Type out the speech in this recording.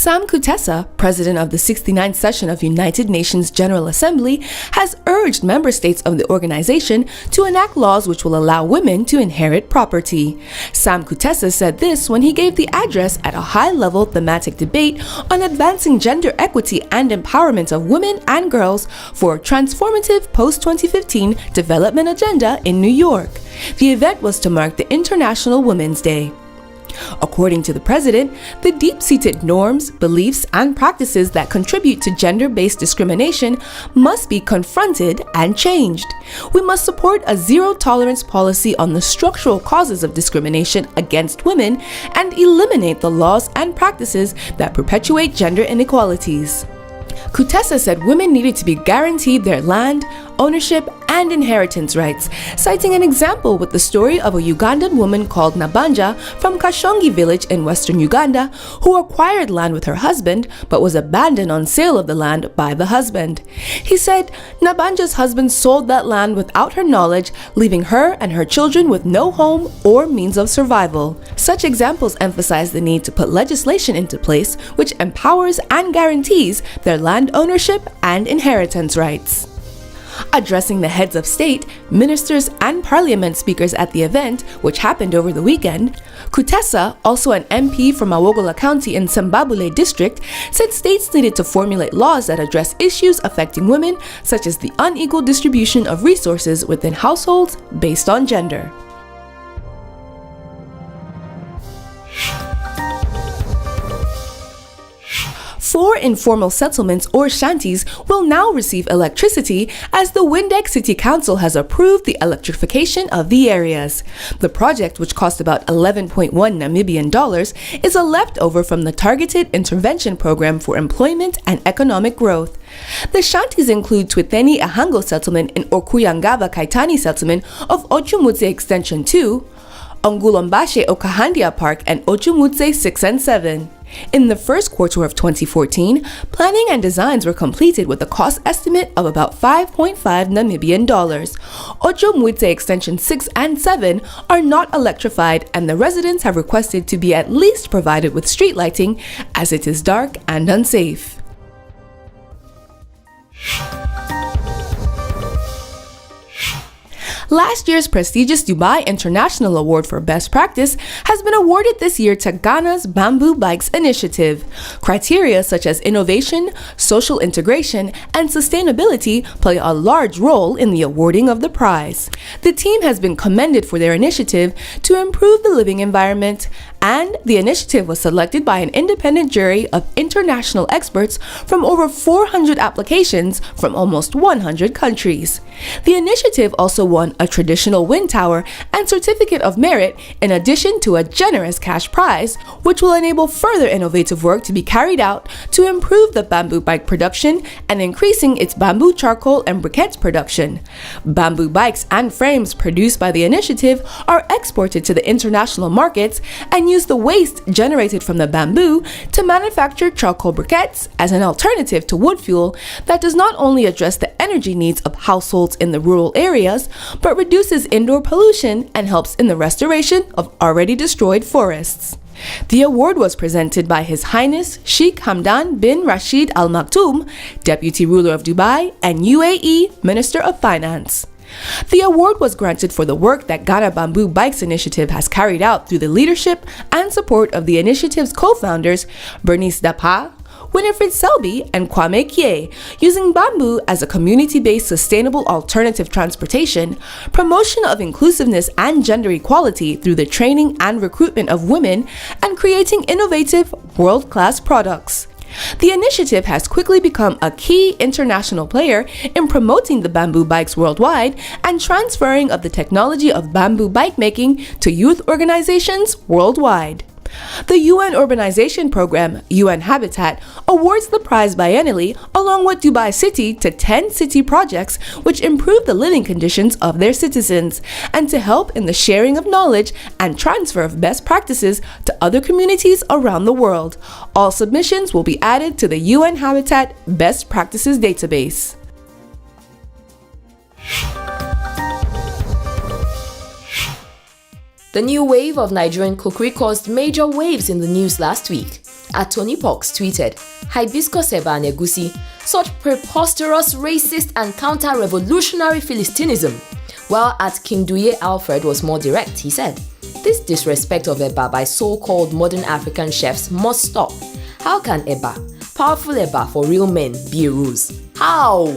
Sam Kutesa, president of the 69th session of United Nations General Assembly, has urged member states of the organization to enact laws which will allow women to inherit property. Sam Kutesa said this when he gave the address at a high-level thematic debate on advancing gender equity and empowerment of women and girls for a transformative post-2015 development agenda in New York. The event was to mark the International Women's Day. According to the president, the deep-seated norms, beliefs, and practices that contribute to gender-based discrimination must be confronted and changed. We must support a zero-tolerance policy on the structural causes of discrimination against women and eliminate the laws and practices that perpetuate gender inequalities. Kutesa said women needed to be guaranteed their land, ownership, and inheritance rights, citing an example with the story of a Ugandan woman called Nabanja from Kashongi village in western Uganda who acquired land with her husband but was abandoned on sale of the land by the husband. He said Nabanja's husband sold that land without her knowledge, leaving her and her children with no home or means of survival. Such examples emphasize the need to put legislation into place which empowers and guarantees their land ownership and inheritance rights. Addressing the heads of state, ministers, and parliament speakers at the event, which happened over the weekend, Kutesa, also an MP from Awogola County in Sembabule district, said states needed to formulate laws that address issues affecting women, such as the unequal distribution of resources within households based on gender. Four informal settlements or shanties will now receive electricity as the Windhoek City Council has approved the electrification of the areas. The project, which cost about 11.1 Namibian dollars, is a leftover from the Targeted Intervention Program for Employment and Economic Growth. The shanties include Twitheni Ahango Settlement in Okuyangaba Kaitani Settlement of Ochumutse Extension 2, Ongulombashe Okahandia Park, and Ochumutse 6 and 7. In the first quarter of 2014, planning and designs were completed with a cost estimate of about 5.5 Namibian dollars. Ochumutse Extension 6 and 7 are not electrified, and the residents have requested to be at least provided with street lighting as it is dark and unsafe. Last year's prestigious Dubai International Award for Best Practice has been awarded this year to Ghana's Bamboo Bikes initiative. Criteria such as innovation, social integration, and sustainability play a large role in the awarding of the prize. The team has been commended for their initiative to improve the living environment, and the initiative was selected by an independent jury of international experts from over 400 applications from almost 100 countries. The initiative also won a traditional wind tower and certificate of merit in addition to a generous cash prize, which will enable further innovative work to be carried out to improve the bamboo bike production and increasing its bamboo charcoal and briquettes production. Bamboo bikes and frames produced by the initiative are exported to the international markets and use the waste generated from the bamboo to manufacture charcoal briquettes as an alternative to wood fuel that does not only address the energy needs of households in the rural areas, but reduces indoor pollution and helps in the restoration of already destroyed forests. The award was presented by His Highness Sheikh Hamdan bin Rashid Al Maktoum, Deputy Ruler of Dubai and UAE Minister of Finance. The award was granted for the work that Ghana Bamboo Bikes Initiative has carried out through the leadership and support of the initiative's co-founders Bernice Dapa, Winifred Selby, and Kwame Kie, using bamboo as a community-based sustainable alternative transportation, promotion of inclusiveness and gender equality through the training and recruitment of women, and creating innovative, world-class products. The initiative has quickly become a key international player in promoting the bamboo bikes worldwide and transferring of the technology of bamboo bike making to youth organizations worldwide. The UN Urbanization Program, UN Habitat, awards the prize biennially along with Dubai City to 10 city projects which improve the living conditions of their citizens and to help in the sharing of knowledge and transfer of best practices to other communities around the world. All submissions will be added to the UN Habitat Best Practices database. The new wave of Nigerian cookery caused major waves in the news last week. At Tony Pox tweeted, "Hibiscus eba and egusi, such preposterous, racist and counter-revolutionary Philistinism." While at King Duye Alfred was more direct, he said, "This disrespect of eba by so-called modern African chefs must stop. How can eba, powerful eba for real men, be a ruse? How?"